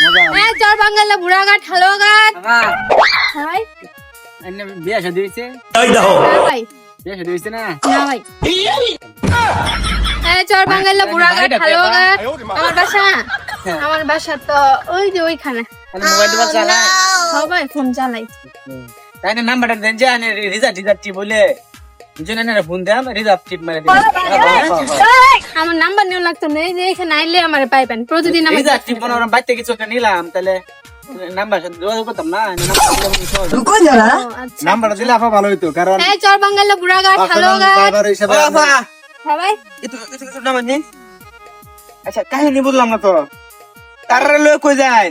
চর বাঙ্গালা বুড়াঘাট হালুয়াঘাট। ভাই বিয়ে শাদী হয়েছে? ভাই বিয়ে শাদী হয়েছে না? না ভাই চর বাঙ্গালা বুড়াঘাট হালুয়াঘাট আমার বাসা তো ওই যে ওইখানে। মোবাইল টোবাইল চালায়? সবাই ফোন চালাই। তাই না নাম্বারটা দেন যে রিজার্ভ টিপ বলে ফোন দেন রিজার্ভ টিপ মারে আমার নাম্বার নিয়ে লাগতো না, এই যে এখানে আইলে আমার পাইবেন প্রতিদিন। আমার রিজার্ভ টিপ বানার বাইতে কিছু একটা নিলাম তাহলে নাম্বার সাথে যোগাযোগ করতাম না। আচ্ছা নাম্বারটা দিলে আপা ভালো হইতো, কারণ চর বাঙ্গালা বুড়াঘাট হালুয়াঘাট। ড্রাইভার হিসেবে সবাই আচ্ছা কাহিনী বুঝলাম না তো, তার লোক কই যায়?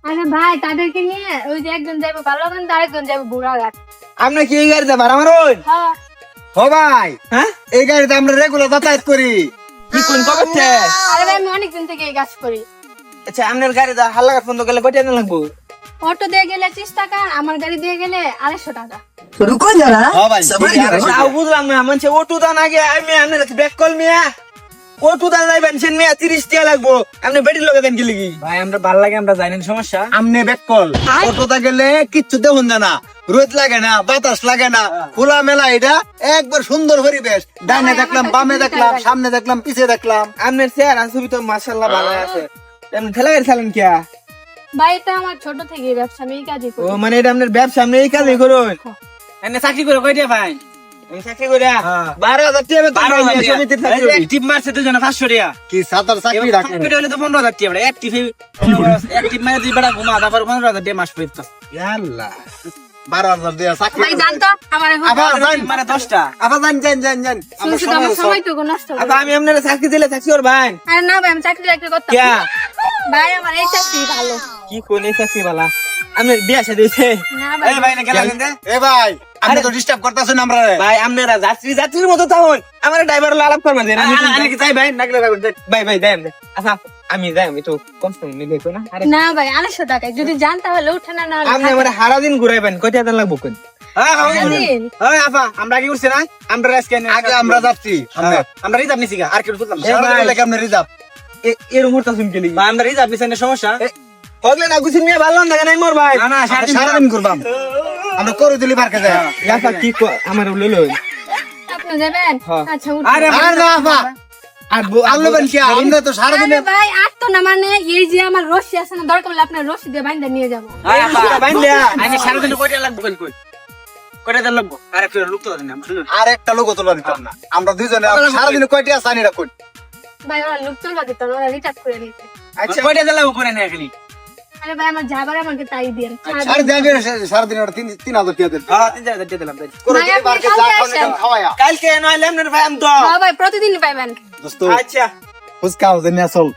আরে ভাই তাদেরকে নিয়ে ওই যে একজন যাইবো বালুয়াঘাট আরেকজন যাইবো বুড়াঘাট। আমরা কি এই গাড়িতে ভাড়া আমার ওই হ্যাঁ ও ভাই, হ্যাঁ এই গাড়িতে আমরা রেগুলার যাতায়াত করি। কি কোন কবে? আরে ভাই আমি অনেকদিন থেকে এই কাজ করি। আচ্ছা আপনার গাড়িতে হাল্লাঘাট ফোন গেলে কয়টা দিন লাগবো? অটো দিয়ে গেলে 30 টাকা, আমার গাড়ি দিয়ে গেলে 250 টাকা। ও ভাই, তাও বুঝলাম না, মানে ওটু দান আগে আমি আপনার ব্যাক কল মিয়া ওটু দান নাই বেনছেন মিয়া 30 টাকা লাগবো। আপনি বেটির লগে দেন কি লাগি? ভাই আমরা ভাল লাগে, আমরা জানেন সমস্যা। আমনে বেকল অটোতে গেলে কিচ্ছু দেখুন না, রোদ লাগে না, বাতাস লাগে না, খোলা মেলা, এটা একবার সুন্দর পরিবেশ। ডাইনে দেখলাম, বামে দেখলাম, সামনে দেখলাম, পিছে দেখলাম। আপনার চেহারা ছবি তো মাশাআল্লাহ ভালো আছে। আপনি ঠেলা গাড়ি চালান কিয়া? ভাই এটা আমার ছোট থেকে ব্যবসা, আমি এই কাজই ও করি। মানে এটা আপনার ব্যবসা, আপনি এই কাজই করুন? এনে চাকরি করে কই দিয়া ভাই? আমি চাকরি করে 12,000 টাকা বেতন পাই মিয়া, সমিতির চাকরি। এই টিপ মারছে তো জন 500 টাকা। কি সাতার চাকরি রাখেন? চাকরি হলে তো 15,000 টাকা বড় এক টিপ মারে দুই বেড়া ঘুমা তারপর 15,000 টাকা মাস পেতো। আল্লাহ, 12,000 টাকা চাকরি। ভাই জানতো আমার এখন আবার যান, মানে 10টা। আবার যান। আমার শুধু আমার সময় সময়টুকু নষ্ট করে। আবা আমি আপনার চাকরি দিলে চাকরি করবেন? আরে না ভাই আমি চাকরি রাখতে করতাম। কিয়া? ভাই আমার এই চাকরি ভালো কি কোন এই চাকরি বালা? আমি বিয়া শাদী হইছে? না ভাই। এই ভাই না গেলা কেন? এ ভাই, আপনি তো ডিস্টার্ব করতেছেন আমরা। ভাই আপনারা যাত্রীর মতো তাহন আমার ড্রাইভার আলাপ করবা দেন। আমি কি যাই ভাই নাগলে ভাই দেন। আচ্ছা আমি যাই, আমি তো কষ্ট নিয়ে দেখো না। আরে না ভাই 250 টাকায় যদি জান তাহলে উঠে না, না আপনি আমার সারা দিন ঘুরাইবেন, কয়টা দিন লাগবো কোন? সারাদিন? ওই আপা আমরা কি করছি না? আমরা আজকে আগে আমরা যাচ্ছি, আমরা রিজার্ভ নিছি গা, আর কি বলতাম? আপনি রিজার্ভ এর মুহূর্তে শুন কেলি ভাই আমরা রিজার্ভ নিছি না, সমস্যা হগলে না গুছিন নিয়ে ভালো না নাই মোর ভাই। না না সারাদিন করবাম, আমরা করে দিলি মার্কে যায়। আপা কি আমার লইল? আপনি যাবেন? আচ্ছা উঠুন। আরে আর না আপা, আল্লাহ বেন কি আমরা তো সারাদিন। আরে ভাই আর তো না, মানে এই যে আমার রশি আছে না, দরকার হলে আপনার রশি দিয়ে বাইন্ধা নিয়ে যাবো। আমি সারাদিন কয়টা লাগবো কোন কই? কয়টা দিন লাগবো? আর একটা লোক তো দেন আমরা। আর একটা লোক তোলা দিতাম না, আমরা দুইজনে সারাদিন কয়টি আছে আনি রাখুন। ভাই ওরা লোক তুলবা দিত না, ওরা রিচার্জ করে নিতে। আচ্ছা কয়টা দিন লাগবো করে না খালি? আরে ভাই আমার যাবার আমাকে তাই দিন। আর দেখবে সারাদিন ওটা 3,000 টাকা দেন। হ্যাঁ 3,000 দিয়ে দিলাম। করে ভাই, দিলি আপনি মার্কে কালকে যা খাওয়া আসেন। খাওয়ায়া। কালকে নয় লেমনের ভাই আমি তো। হ্যাঁ ভাই প্রতিদিন পাইবেন। দোস্ত আচ্ছা ফুসকা ওদের নিয়ে চল।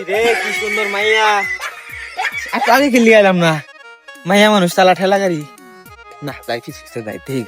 রে কি সুন্দর মাইয়া। আগে খেলি এলাম না, মাইয়া মানুষ চালা ঠেলা গাড়ি না যাই ঠিক যাই ঠিক